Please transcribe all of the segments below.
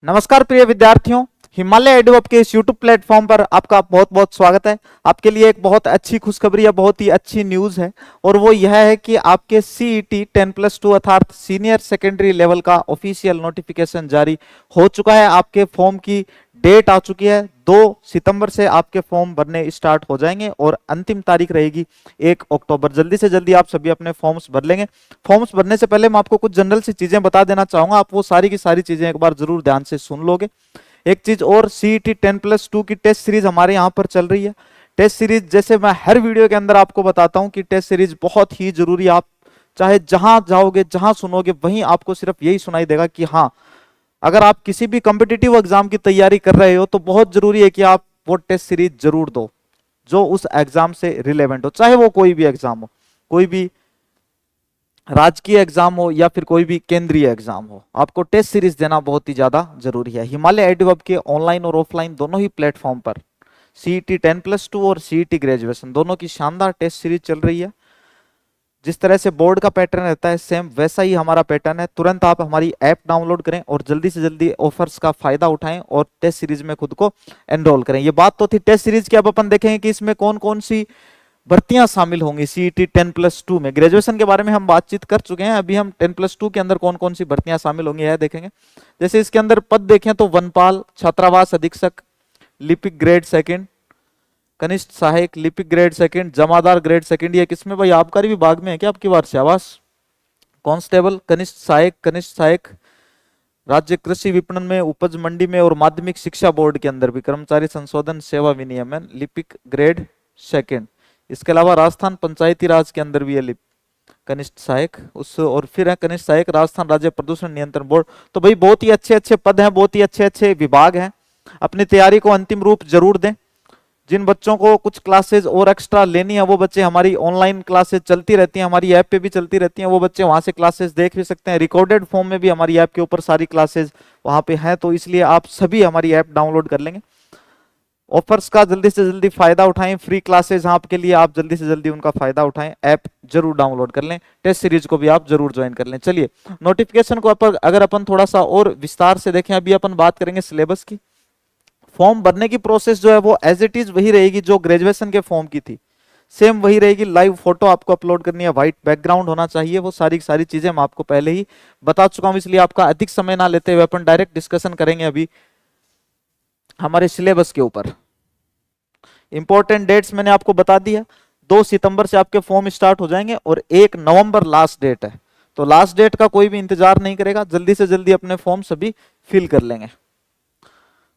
नमस्कार प्रिय विद्यार्थियों, हिमालय एडुअप के इस YouTube प्लेटफॉर्म पर आपका बहुत बहुत स्वागत है। आपके लिए एक बहुत अच्छी खुशखबरी या बहुत ही अच्छी न्यूज़ है और वो यह है कि आपके CET 10+2 अर्थात सीनियर सेकेंडरी लेवल का ऑफिशियल नोटिफिकेशन जारी हो चुका है। आपके फॉर्म की डेट आ चुकी है। 2 सितंबर से आपके फॉर्म भरने स्टार्ट हो जाएंगे और अंतिम तारीख रहेगी 1 अक्टूबर। जल्दी से जल्दी आप सभी अपने फॉर्म्स भर लेंगे। फॉर्म्स भरने से पहले मैं आपको कुछ जनरल सी चीजें बता देना चाहूंगा, आप वो सारी की सारी चीजें एक बार जरूर ध्यान से सुन लोगे। एक चीज और, CET 10+2 की टेस्ट सीरीज हमारे यहाँ पर चल रही है। टेस्ट सीरीज जैसे मैं हर वीडियो के अंदर आपको बताता हूँ कि टेस्ट सीरीज बहुत ही जरूरी है। आप चाहे जहां जाओगे जहां सुनोगे वहीं आपको सिर्फ यही सुनाई देगा कि हाँ, अगर आप किसी भी कॉम्पिटिटिव एग्जाम की तैयारी कर रहे हो तो बहुत जरूरी है कि आप वो टेस्ट सीरीज जरूर दो जो उस एग्जाम से रिलेवेंट हो, चाहे वो कोई भी एग्जाम हो, कोई भी राजकीय एग्जाम हो या फिर कोई भी केंद्रीय एग्जाम हो। आपको टेस्ट सीरीज देना बहुत ही ज्यादा जरूरी है। हिमालय एडुअप के ऑनलाइन और ऑफलाइन दोनों ही प्लेटफॉर्म पर CET 10+2 और CET ग्रेजुएशन दोनों की शानदार टेस्ट सीरीज चल रही है। जिस तरह से बोर्ड का पैटर्न रहता है सेम वैसा ही हमारा पैटर्न है। तुरंत आप हमारी ऐप डाउनलोड करें और जल्दी से जल्दी ऑफर्स का फायदा उठाएं और टेस्ट सीरीज में खुद को एनरोल करें। ये बात तो थी टेस्ट सीरीज की। अब अपन देखेंगे कि इसमें कौन कौन सी भर्तियां शामिल होंगी। CET 10+2 में ग्रेजुएशन के बारे में हम बातचीत कर चुके हैं, अभी हम 10+2 के अंदर कौन कौन सी भर्तियां शामिल होंगी यह देखेंगे। जैसे इसके अंदर पद देखें तो वनपाल, छात्रावास अधीक्षक, लिपिक ग्रेड सेकंड, कनिष्ठ सहायक, लिपिक ग्रेड सेकंड, जमादार ग्रेड सेकंड। ये किसमें भाई, आबकारी विभाग में है क्या आपकी बार से आवास? कांस्टेबल, कनिष्ठ सहायक, कनिष्ठ सहायक राज्य कृषि विपणन में, उपज मंडी में और माध्यमिक शिक्षा बोर्ड के अंदर भी कर्मचारी संशोधन सेवा विनियमन, लिपिक ग्रेड सेकंड। इसके अलावा राजस्थान पंचायती राज के अंदर भी है कनिष्ठ सहायक उस, और फिर है कनिष्ठ सहायक राजस्थान राज्य प्रदूषण नियंत्रण बोर्ड। तो भाई बहुत ही अच्छे अच्छे पद हैं, बहुत ही अच्छे अच्छे विभाग हैं। अपनी तैयारी को अंतिम रूप जरूर दें। जिन बच्चों को कुछ क्लासेस और एक्स्ट्रा लेनी है वो बच्चे, हमारी ऑनलाइन क्लासेस चलती रहती हैं, हमारी ऐप पे भी चलती रहती हैं, वो बच्चे वहां से क्लासेस देख भी सकते हैं। रिकॉर्डेड फॉर्म में भी हमारी ऐप के ऊपर सारी क्लासेस वहां पे हैं, तो इसलिए आप सभी हमारी ऐप डाउनलोड कर लेंगे। ऑफर्स का जल्दी से जल्दी फायदा उठाएं। फ्री क्लासेस आपके लिए, आप जल्दी से जल्दी उनका फायदा उठाएं। ऐप जरूर डाउनलोड कर लें, टेस्ट सीरीज को भी आप जरूर ज्वाइन कर लें। चलिए नोटिफिकेशन को अगर अपन थोड़ा सा और विस्तार से देखें, अभी अपन बात करेंगे सिलेबस की। फॉर्म भरने की प्रोसेस जो है वो एज इट इज वही रहेगी जो ग्रेजुएशन के फॉर्म की थी, सेम वही रहेगी। लाइव फोटो आपको अपलोड करनी है, व्हाइट बैकग्राउंड होना चाहिए, वो सारी सारी चीजें मैं आपको पहले ही बता चुका हूं, इसलिए आपका अधिक समय ना लेते हुए अपन डायरेक्ट डिस्कशन करेंगे अभी हमारे सिलेबस के ऊपर। इंपॉर्टेंट डेट्स मैंने आपको बता दिया। 2 सितंबर से आपके फॉर्म स्टार्ट हो जाएंगे और 1 नवंबर लास्ट डेट है। तो लास्ट डेट का कोई भी इंतजार नहीं करेगा, जल्दी से जल्दी अपने फॉर्म सभी फिल कर लेंगे।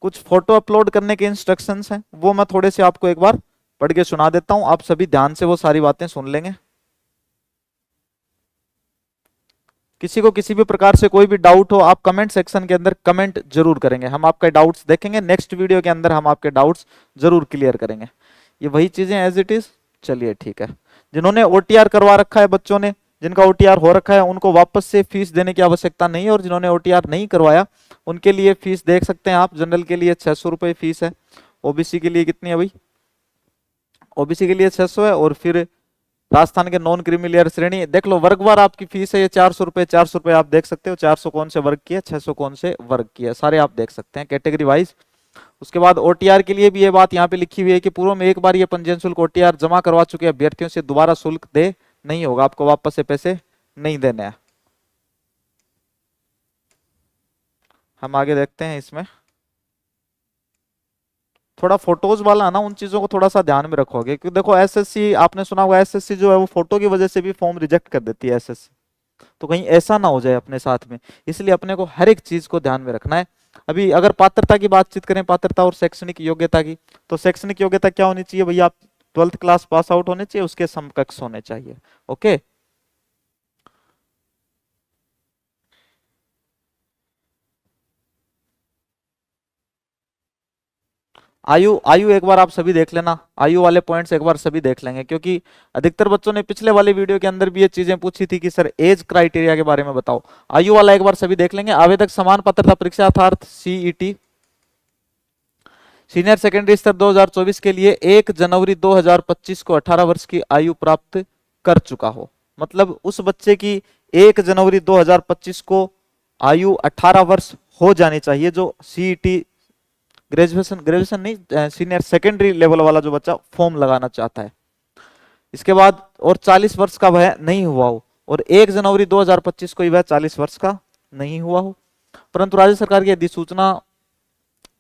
कुछ फोटो अपलोड करने के इंस्ट्रक्शंस हैं, वो मैं थोड़े से आपको एक बार पढ़ के सुना देता हूं, आप सभी ध्यान से वो सारी बातें सुन लेंगे। किसी को किसी भी प्रकार से कोई भी डाउट हो, आप कमेंट सेक्शन के अंदर कमेंट जरूर करेंगे, हम आपके डाउट्स देखेंगे। नेक्स्ट वीडियो के अंदर हम आपके डाउट्स जरूर क्लियर करेंगे। ये वही चीजें एज इट इज। चलिए ठीक है। जिन्होंने OTR करवा रखा है, बच्चों ने जिनका OTR हो रखा है, उनको वापस से फीस देने की आवश्यकता नहीं है, और जिन्होंने OTR नहीं करवाया उनके लिए फीस देख सकते हैं आप। जनरल के लिए 600 रुपए फीस है। OBC के लिए कितनी है भाई? OBC के लिए 600 है, और फिर राजस्थान के नॉन क्रीमिलियर श्रेणी देख लो, वर्गवार आपकी फीस है ये 400 रुपए। 400 रुपए आप देख सकते हो, 400 कौन से वर्ग की है, 600 कौन से वर्ग की है, सारे आप देख सकते हैं कैटेगरी वाइज। उसके बाद OTR के लिए भी ये बात यहाँ पे लिखी हुई है कि पूर्व में एक बार ये पंजीयन शुल्क OTR जमा करवा चुके अभ्यर्थियों से दोबारा शुल्क दे नहीं होगा, आपको वापस से पैसे नहीं देने हैं। हम आगे देखते हैं। इसमें थोड़ा फोटोज वाला ना, उन चीजों को थोड़ा सा ध्यान में रखोगे, क्योंकि देखो SSC आपने सुना होगा, SSC जो है वो फोटो की वजह से भी फॉर्म रिजेक्ट कर देती है SSC। तो कहीं ऐसा ना हो जाए अपने साथ में, इसलिए अपने को हर एक चीज को ध्यान में रखना है। अभी अगर पात्रता की बातचीत करें, पात्रता और शैक्षणिक योग्यता की, तो शैक्षणिक योग्यता क्या होनी चाहिए भैया? आप 12th क्लास पास आउट होने चाहिए, उसके समकक्ष होने चाहिए। ओके। आयु आयु एक बार आप सभी देख लेना, आयु वाले पॉइंट्स एक बार सभी देख लेंगे, क्योंकि अधिकतर बच्चों ने पिछले वाले वीडियो के अंदर भी ये चीजें पूछी थी कि सर एज क्राइटेरिया के बारे में बताओ। आयु वाला एक बार सभी देख लेंगे। आवेदक समान पात्रता परीक्षा अर्थात CET सीनियर सेकेंडरी स्तर 2024 के लिए 1 जनवरी 2025 को 18 वर्ष की आयु प्राप्त कर चुका हो। मतलब उस बच्चे की 1 जनवरी 2025 को आयु 18 वर्ष हो जानी चाहिए जो सीईटी ग्रेजुएशन ग्रेजुएशन नहीं सीनियर सेकेंडरी लेवल वाला जो बच्चा फॉर्म लगाना चाहता है। इसके बाद और 40 वर्ष का वह नहीं हुआ हो और 1 जनवरी 2025 को ही वह 40 वर्ष का नहीं हुआ हो। परंतु राज्य सरकार की अधिसूचना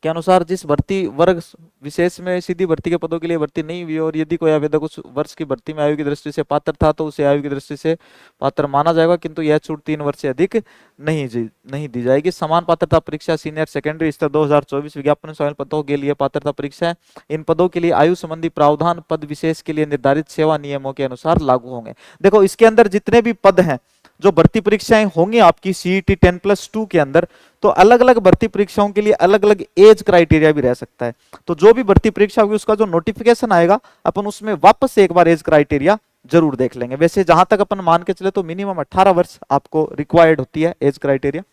के अनुसार जिस भर्ती वर्ग विशेष में सीधी भर्ती के पदों के लिए भर्ती नहीं हुई और यदि कोई आवेदक उस वर्ष की भर्ती में आयु की दृष्टि से पात्र था तो उसे आयु की दृष्टि से पात्र माना जाएगा, किंतु यह छूट 3 वर्ष से अधिक नहीं दी जाएगी। समान पात्रता परीक्षा सीनियर सेकेंडरी स्तर 2024 विज्ञापन शामिल पदों के लिए पात्रता परीक्षा है। इन पदों के लिए आयु संबंधी प्रावधान पद विशेष के लिए निर्धारित सेवा नियमों के अनुसार लागू होंगे। देखो इसके अंदर जितने भी पद हैं जो भर्ती परीक्षाएं होंगी आपकी सीईटी 10+2 के अंदर, तो अलग अलग भर्ती परीक्षाओं के लिए अलग अलग एज क्राइटेरिया भी रह सकता है। तो जो भी भर्ती परीक्षा होगी उसका जो नोटिफिकेशन आएगा अपन उसमें वापस से एक बार एज क्राइटेरिया जरूर देख लेंगे। वैसे जहां तक अपन मान के चले तो मिनिमम 18 वर्ष आपको रिक्वायर्ड होती है एज क्राइटेरिया।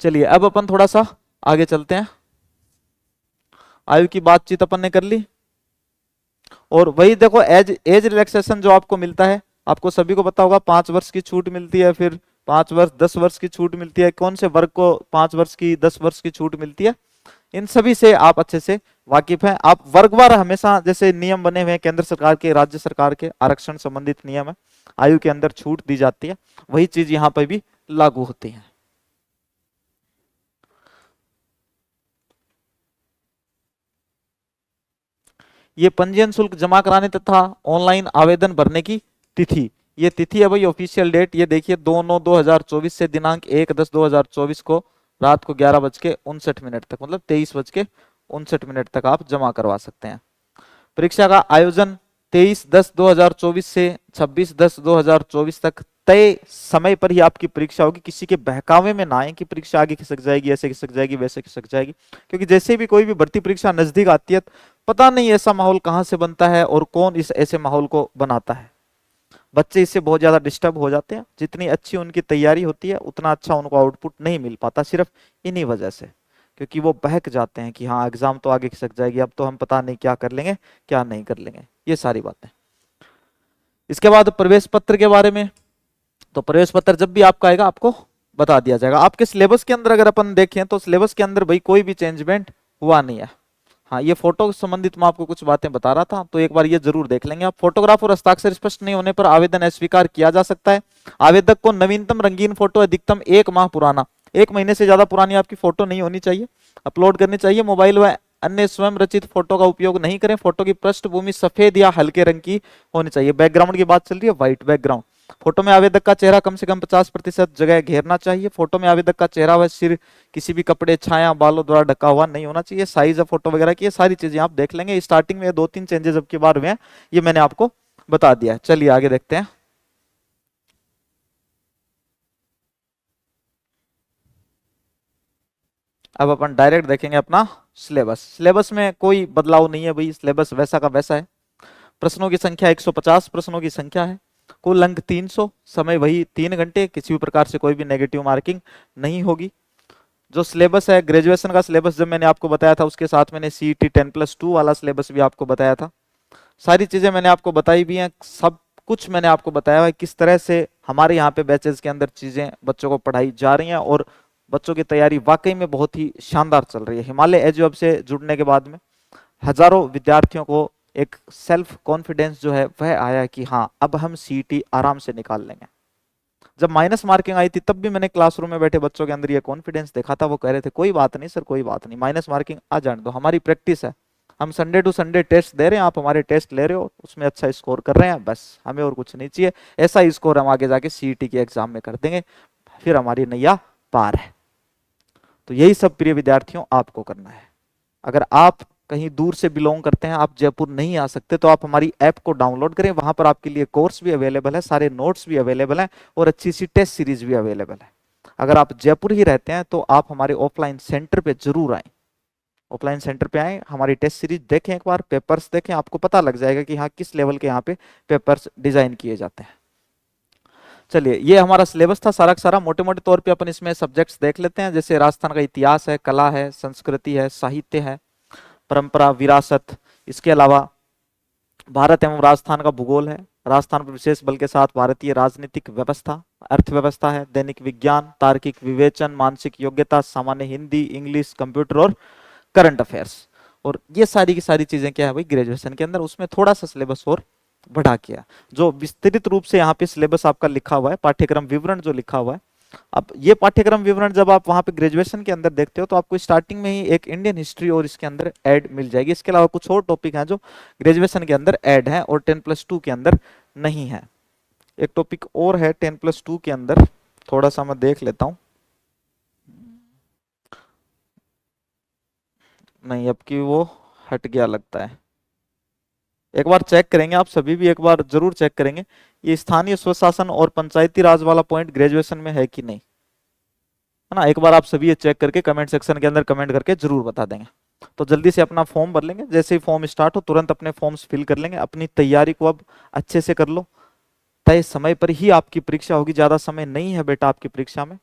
चलिए अब अपन थोड़ा सा आगे चलते हैं। आयु की बातचीत अपन ने कर ली और वही देखो एज रिलैक्सेशन जो आपको मिलता है, आपको सभी को पता होगा 5 वर्ष की छूट मिलती है, फिर 5 वर्ष 10 वर्ष की छूट मिलती है। कौन से वर्ग को 5 वर्ष की 10 वर्ष की छूट मिलती है, इन सभी से आप अच्छे से वाकिफ हैं। आप वर्गवार हमेशा जैसे नियम बने हुए हैं केंद्र सरकार के राज्य सरकार के आरक्षण संबंधित नियम है, आयु के अंदर छूट दी जाती है, वही चीज यहां पर भी लागू होती है। ये पंजीयन शुल्क जमा कराने तथा ऑनलाइन आवेदन भरने की तिथि, ये तिथि है भाई ऑफिशियल डेट, ये देखिए 2/9/2024 से दिनांक 1/10/2024 को रात को 11:59 तक, मतलब 23:59 तक आप जमा करवा सकते हैं। परीक्षा का आयोजन 23/10/2024 से 26/10/2024 तक तय समय पर ही आपकी परीक्षा होगी। किसी के बहकावे में ना आए कि परीक्षा आगे खिसक जाएगी, ऐसे खिसक जाएगी, वैसे खिसक जाएगी, क्योंकि जैसे भी कोई भी भर्ती परीक्षा नजदीक आती है पता नहीं ऐसा माहौल कहां से बनता है और कौन इस ऐसे माहौल को बनाता है। बच्चे इससे बहुत ज्यादा डिस्टर्ब हो जाते हैं, जितनी अच्छी उनकी तैयारी होती है उतना अच्छा उनको आउटपुट नहीं मिल पाता, सिर्फ इन्हीं वजह से, क्योंकि वो बहक जाते हैं कि हाँ एग्जाम तो आगे खिसक जाएगी, अब तो हम पता नहीं क्या कर लेंगे क्या नहीं कर लेंगे, ये सारी बातें। इसके बाद प्रवेश पत्र के बारे में, तो प्रवेश पत्र जब भी आपका आएगा आपको बता दिया जाएगा। आपके सिलेबस के अंदर अगर अपन देखें तो सिलेबस के अंदर भाई कोई भी चेंजमेंट हुआ नहीं है। हाँ ये फोटो संबंधित मैं आपको कुछ बातें बता रहा था, तो एक बार ये जरूर देख लेंगे आप। फोटोग्राफ और हस्ताक्षर स्पष्ट नहीं होने पर आवेदन अस्वीकार किया जा सकता है। आवेदक को नवीनतम रंगीन फोटो अधिकतम 1 माह पुराना, 1 महीने से ज्यादा पुरानी आपकी फोटो नहीं होनी चाहिए, अपलोड करनी चाहिए। मोबाइल व अन्य स्वयं रचित फोटो का उपयोग नहीं करें। फोटो की पृष्ठभूमि सफेद या हल्के रंग की होनी चाहिए। बैकग्राउंड की बात चल रही है, व्हाइट बैकग्राउंड। फोटो में आवेदक का चेहरा कम से कम 50% जगह घेरना चाहिए। फोटो में आवेदक का चेहरा व सिर किसी भी कपड़े, छाया, बालों द्वारा ढका हुआ नहीं होना चाहिए। साइज ऑफ फोटो वगैरह की ये सारी चीजें आप देख लेंगे। स्टार्टिंग में 2-3 चेंजेस अब की बार हुए हैं, ये मैंने आपको बता दिया है। चलिए आगे देखते हैं। अब अपन डायरेक्ट देखेंगे अपना सिलेबस। सिलेबस में कोई बदलाव नहीं है भाई, सिलेबस वैसा का वैसा है। प्रश्नों की संख्या 150 प्रश्नों की संख्या है। कुल अंक 300, समय वही 3 घंटे। किसी भी प्रकार से कोई भी नेगेटिव मार्किंग नहीं होगी। जो सिलेबस है ग्रेजुएशन का सिलेबस जब मैंने आपको बताया था, उसके साथ मैंने सीईटी 10+2 वाला सिलेबस भी आपको बताया था। सारी चीजें मैंने आपको बताई भी हैं, सब कुछ मैंने आपको बताया है किस तरह से हमारे यहाँ पे बैचेस के अंदर चीजें बच्चों को पढ़ाई जा रही हैं और बच्चों की तैयारी वाकई में बहुत ही शानदार चल रही है। हिमालय एज हब से जुड़ने के बाद में हजारों विद्यार्थियों को एक सेल्फ कॉन्फिडेंस जो है वह आया कि हाँ अब हम सीईटी आराम से निकाल लेंगे। जब माइनस मार्किंग आई थी तब भी मैंने क्लासरूम में बैठे बच्चों के अंदर ये कॉन्फिडेंस देखा था। वो कह रहे थे कोई बात नहीं सर, कोई बात नहीं, माइनस मार्किंग आ जाने दो, हमारी प्रैक्टिस है, हम संडे टू संडे टेस्ट दे रहे हैं, आप हमारे टेस्ट ले रहे हो, उसमें अच्छा स्कोर कर रहे हैं, बस हमें और कुछ नहीं चाहिए। ऐसा ही स्कोर हम आगे जाके सीईटी के एग्जाम में कर देंगे, फिर हमारी नैया पार है। तो यही सब प्रिय विद्यार्थियों आपको करना है। अगर आप कहीं दूर से बिलोंग करते हैं, आप जयपुर नहीं आ सकते, तो आप हमारी ऐप को डाउनलोड करें। वहां पर आपके लिए कोर्स भी अवेलेबल है, सारे नोट्स भी अवेलेबल हैं और अच्छी सी टेस्ट सीरीज भी अवेलेबल है। अगर आप जयपुर ही रहते हैं तो आप हमारे ऑफलाइन सेंटर पे जरूर आए। ऑफलाइन सेंटर पे आए, हमारी टेस्ट सीरीज देखें, एक बार पेपर्स देखें, आपको पता लग जाएगा कि हाँ किस लेवल के यहाँ पे पेपर्स डिजाइन किए जाते हैं। चलिए ये हमारा सिलेबस था सारा का सारा। मोटे मोटे तौर पे अपन इसमें सब्जेक्ट्स देख लेते हैं, जैसे राजस्थान का इतिहास है, कला है, संस्कृति है, साहित्य है, परंपरा, विरासत। इसके अलावा भारत एवं राजस्थान का भूगोल है, राजस्थान पर विशेष बल के साथ भारतीय राजनीतिक व्यवस्था, अर्थव्यवस्था है, दैनिक विज्ञान, तार्किक विवेचन, मानसिक योग्यता, सामान्य हिंदी, इंग्लिश, कंप्यूटर और करंट अफेयर्स। और ये सारी की सारी चीजें क्या है भाई ग्रेजुएशन के अंदर, उसमें थोड़ा सा सिलेबस और बढ़ा किया, जो विस्तृत रूप से यहाँ पे सिलेबस आपका लिखा हुआ है, पाठ्यक्रम विवरण जो लिखा हुआ है। अब ये पाठ्यक्रम विवरण जब आप वहां पे ग्रेजुएशन के अंदर देखते हो तो आपको स्टार्टिंग में ही एक इंडियन हिस्ट्री और इसके अंदर ऐड मिल जाएगी। इसके अलावा कुछ और टॉपिक हैं जो ग्रेजुएशन के अंदर ऐड है और 10+2 के अंदर नहीं है। एक टॉपिक और है 10+2 के अंदर, थोड़ा सा मैं देख लेता हूं। नहीं, अब की वो हट गया लगता है। एक बार चेक करेंगे, आप सभी भी एक बार जरूर चेक करेंगे ये स्थानीय स्वशासन और पंचायती राज वाला पॉइंट ग्रेजुएशन में है कि नहीं, है ना। एक बार आप सभी ये चेक करके कमेंट सेक्शन के अंदर कमेंट करके जरूर बता देंगे। तो जल्दी से अपना फॉर्म भर लेंगे, जैसे ही फॉर्म स्टार्ट हो तुरंत अपने फॉर्म्स फिल कर लेंगे। अपनी तैयारी को अब अच्छे से कर लो, तय समय पर ही आपकी परीक्षा होगी, ज्यादा समय नहीं है बेटा आपकी परीक्षा में।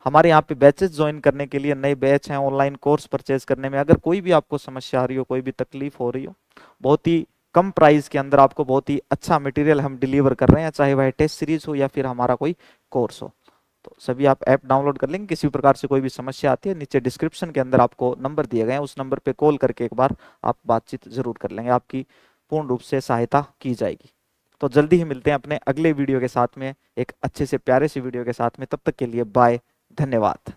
हमारे यहाँ पे बैचेस ज्वाइन करने के लिए नए बैच हैं, ऑनलाइन कोर्स परचेज करने में अगर कोई भी आपको समस्या आ रही हो, कोई भी तकलीफ हो रही हो, बहुत ही कम प्राइस के अंदर आपको बहुत ही अच्छा मटेरियल हम डिलीवर कर रहे हैं, चाहे वह टेस्ट सीरीज हो या फिर हमारा कोई कोर्स हो। तो सभी आप ऐप डाउनलोड कर लेंगे। किसी भी प्रकार से कोई भी समस्या आती है, नीचे डिस्क्रिप्शन के अंदर आपको नंबर दिए गए हैं, उस नंबर पे कॉल करके एक बार आप बातचीत जरूर कर लेंगे, आपकी पूर्ण रूप से सहायता की जाएगी। तो जल्दी ही मिलते हैं अपने अगले वीडियो के साथ में, एक अच्छे से प्यारे से वीडियो के साथ में। तब तक के लिए बाय, धन्यवाद।